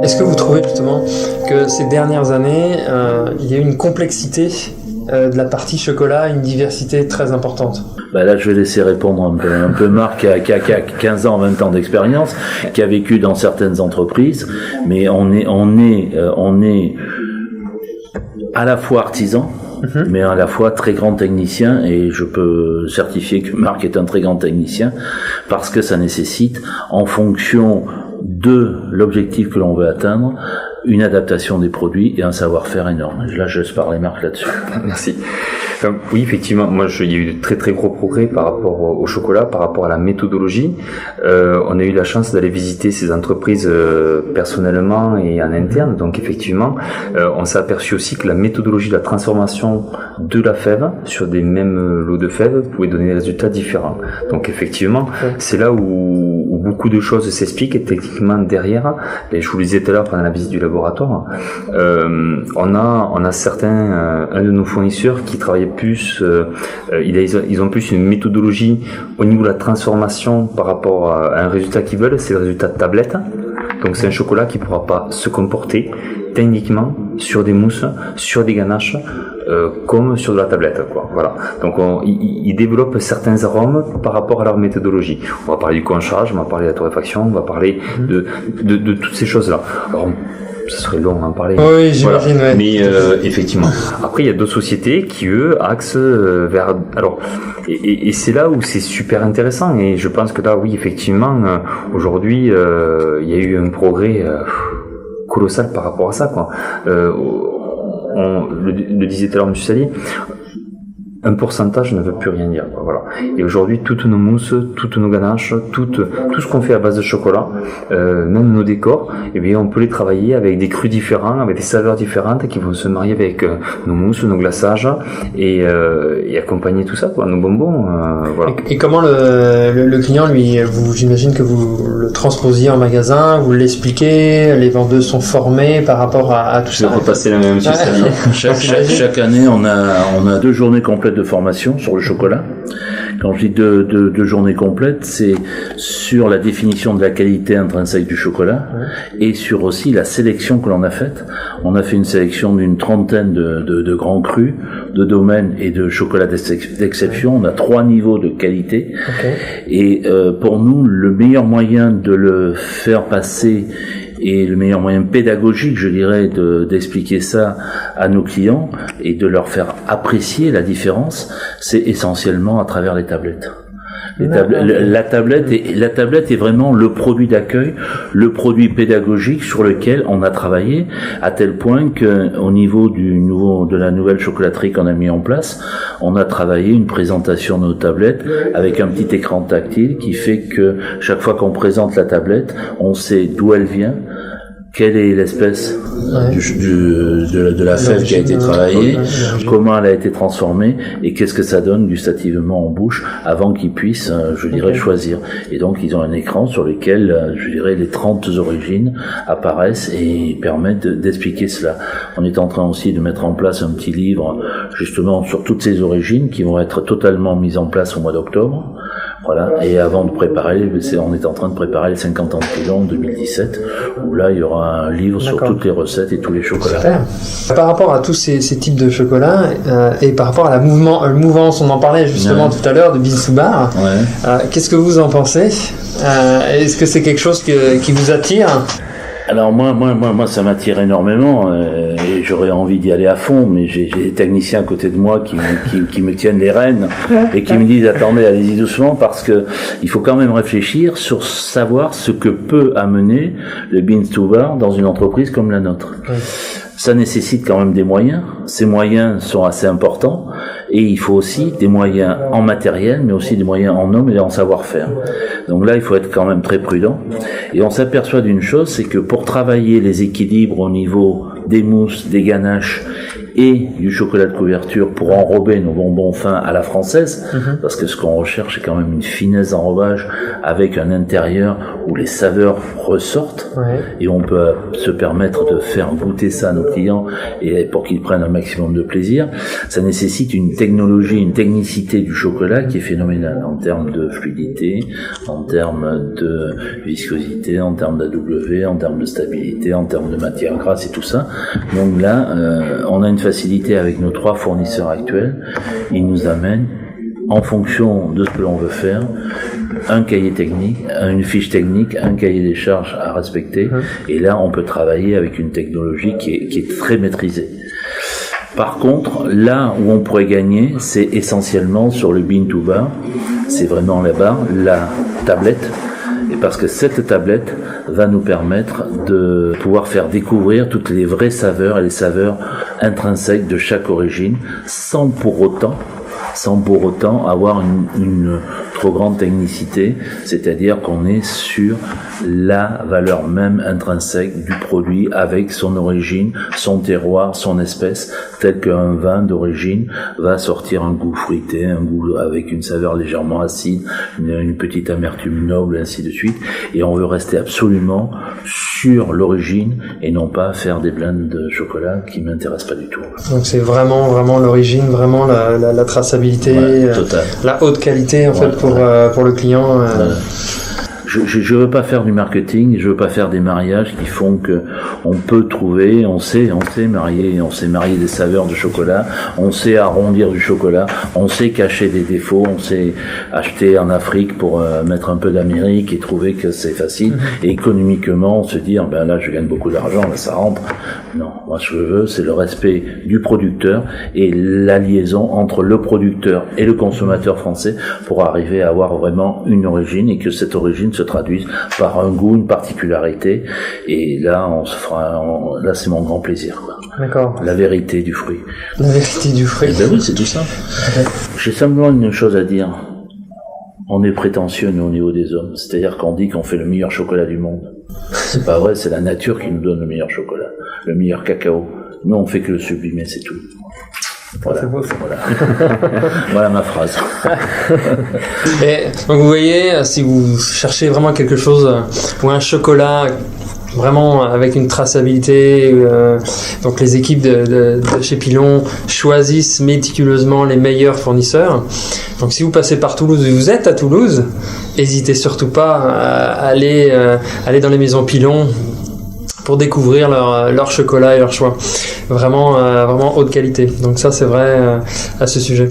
Est-ce que vous trouvez justement que ces dernières années, il y a eu une complexité de la partie chocolat, une diversité très importante? Là, je vais laisser répondre un peu Marc, qui a 15 ans, 20 ans d'expérience, qui a vécu dans certaines entreprises, mais on est à la fois artisan, mais à la fois très grand technicien, et je peux certifier que Marc est un très grand technicien, parce que ça nécessite, en fonction de l'objectif que l'on veut atteindre, une adaptation des produits et un savoir-faire énorme. Là, je laisse parler Marc là-dessus. Merci. Donc, oui, effectivement, il y a eu de très très gros progrès par rapport au chocolat, par rapport à la méthodologie. On a eu la chance d'aller visiter ces entreprises personnellement et en interne. Donc effectivement, on s'est aperçu aussi que la méthodologie de la transformation de la fève sur des mêmes lots de fèves pouvait donner des résultats différents. Donc effectivement, c'est là où beaucoup de choses s'expliquent, et techniquement derrière, et je vous le disais tout à l'heure pendant la visite du laboratoire, on a certains, un de nos fournisseurs qui travaillait plus, ils ont plus une méthodologie au niveau de la transformation par rapport à un résultat qu'ils veulent, c'est le résultat de tablette. Donc c'est un chocolat qui ne pourra pas se comporter techniquement sur des mousses, sur des ganaches, comme sur de la tablette, quoi. Voilà. Donc ils développent certains arômes par rapport à leur méthodologie. On va parler du conchage, on va parler de la torréfaction, on va parler de toutes ces choses-là. Alors, ça serait long à en parler. Oui, j'imagine. Voilà. Mais effectivement. Après, il y a d'autres sociétés qui, eux, axent vers... Alors, et c'est là où c'est super intéressant. Et je pense que là, oui, effectivement, aujourd'hui, il y a eu un progrès colossal par rapport à ça, quoi. On le disait tout à l'heure, M. Salier, un pourcentage ne veut plus rien dire, quoi, voilà. Et aujourd'hui, toutes nos mousses, toutes nos ganaches, tout ce qu'on fait à base de chocolat, même nos décors, eh bien, on peut les travailler avec des crus différents, avec des saveurs différentes qui vont se marier avec nos mousses, nos glaçages et accompagner tout ça, quoi, nos bonbons, voilà. Et comment le client, lui, j'imagine que vous le transposiez en magasin, vous l'expliquez, les vendeuses sont formées par rapport à tout ça. Je vais repasser la même chose. Chaque année, on a 2 journées complètes de formation sur le chocolat. Quand je dis deux journées complètes, c'est sur la définition de la qualité intrinsèque du chocolat et sur aussi la sélection que l'on a faite. On a fait une sélection d'une 30aine de grands crus, de domaines et de chocolats d'exception. On a 3 niveaux de qualité. Et pour nous, le meilleur moyen de le faire passer et le meilleur moyen pédagogique, je dirais, d'expliquer ça à nos clients et de leur faire apprécier la différence, c'est essentiellement à travers les tablettes. La tablette est vraiment le produit d'accueil, le produit pédagogique sur lequel on a travaillé, à tel point que au niveau de la nouvelle chocolaterie qu'on a mis en place, on a travaillé une présentation de nos tablettes avec un petit écran tactile qui fait que chaque fois qu'on présente la tablette, on sait d'où elle vient, quelle est l'espèce de la fève qui a été travaillée, comment elle a été transformée et qu'est-ce que ça donne gustativement en bouche avant qu'ils puissent, je dirais, choisir. Et donc ils ont un écran sur lequel, je dirais, les 30 origines apparaissent et permettent d'expliquer cela. On est en train aussi de mettre en place un petit livre justement sur toutes ces origines qui vont être totalement mises en place au mois d'octobre. Voilà, et avant de préparer, on est en train de préparer les 50 ans de Pilon 2017, où là il y aura un livre sur toutes les recettes et tous les chocolats. Super. Par rapport à tous ces types de chocolats et par rapport à la mouvance, on en parlait justement tout à l'heure de Beans to Bar, qu'est-ce que vous en pensez? Est-ce que c'est quelque chose qui vous attire? Alors moi, ça m'attire énormément et j'aurais envie d'y aller à fond, mais j'ai des techniciens à côté de moi qui me tiennent les rênes et qui me disent attendez, allez-y doucement parce que il faut quand même réfléchir sur savoir ce que peut amener le Beans to Bar dans une entreprise comme la nôtre. Ça nécessite quand même des moyens. Ces moyens sont assez importants et il faut aussi des moyens en matériel, mais aussi des moyens en hommes et en savoir-faire. Donc là, il faut être quand même très prudent. Et on s'aperçoit d'une chose, c'est que pour travailler les équilibres au niveau des mousses, des ganaches et du chocolat de couverture pour enrober nos bonbons fins à la française, parce que ce qu'on recherche, c'est quand même une finesse d'enrobage avec un intérieur où les saveurs ressortent, et on peut se permettre de faire goûter ça à nos clients et pour qu'ils prennent un maximum de plaisir. Ça nécessite une technologie, une technicité du chocolat qui est phénoménale en termes de fluidité, en termes de viscosité, en termes d'AW, en termes de stabilité, en termes de matière grasse et tout ça. Donc là, on a une facilité avec nos 3 fournisseurs actuels. Ils nous amènent, en fonction de ce que l'on veut faire, un cahier technique, une fiche technique, un cahier des charges à respecter. Et là, on peut travailler avec une technologie qui est très maîtrisée. Par contre, là où on pourrait gagner, c'est essentiellement sur le bean to bar. C'est vraiment là-bas, la tablette. Et parce que cette tablette va nous permettre de pouvoir faire découvrir toutes les vraies saveurs et les saveurs intrinsèques de chaque origine, sans pour autant avoir une trop grande technicité, c'est-à-dire qu'on est sur la valeur même intrinsèque du produit avec son origine, son terroir, son espèce, tel qu'un vin d'origine va sortir un goût fruité, un goût avec une saveur légèrement acide, une petite amertume noble, ainsi de suite. Et on veut rester absolument sur l'origine et non pas faire des blends de chocolat qui m'intéressent pas du tout. Donc c'est vraiment l'origine, vraiment la traçabilité, la haute qualité en fait pour le client. Je veux pas faire du marketing, je veux pas faire des mariages qui font que on peut trouver, on sait marier des saveurs de chocolat, on sait arrondir du chocolat, on sait cacher des défauts, on sait acheter en Afrique pour mettre un peu d'Amérique et trouver que c'est facile, et économiquement se dire ben là je gagne beaucoup d'argent, là ça rentre. Non, moi ce que je veux c'est le respect du producteur et la liaison entre le producteur et le consommateur français pour arriver à avoir vraiment une origine et que cette origine se traduise par un goût, une particularité, et là là c'est mon grand plaisir, quoi. D'accord. La vérité du fruit. La vérité du fruit. Ben oui, c'est tout ça. J'ai simplement une chose à dire. On est prétentieux nous au niveau des hommes, c'est-à-dire qu'on dit qu'on fait le meilleur chocolat du monde. C'est pas vrai, c'est la nature qui nous donne le meilleur chocolat, le meilleur cacao. Nous on fait que le sublimer, c'est tout. Voilà. C'est beau, ça. Voilà ma phrase. Et donc vous voyez, si vous cherchez vraiment quelque chose ou un chocolat vraiment avec une traçabilité, donc les équipes de chez Pilon choisissent méticuleusement les meilleurs fournisseurs. Donc si vous passez par Toulouse et vous êtes à Toulouse, n'hésitez surtout pas à aller dans les maisons Pilon pour découvrir leur chocolat et leur choix. Vraiment haute qualité. Donc ça, c'est vrai à ce sujet.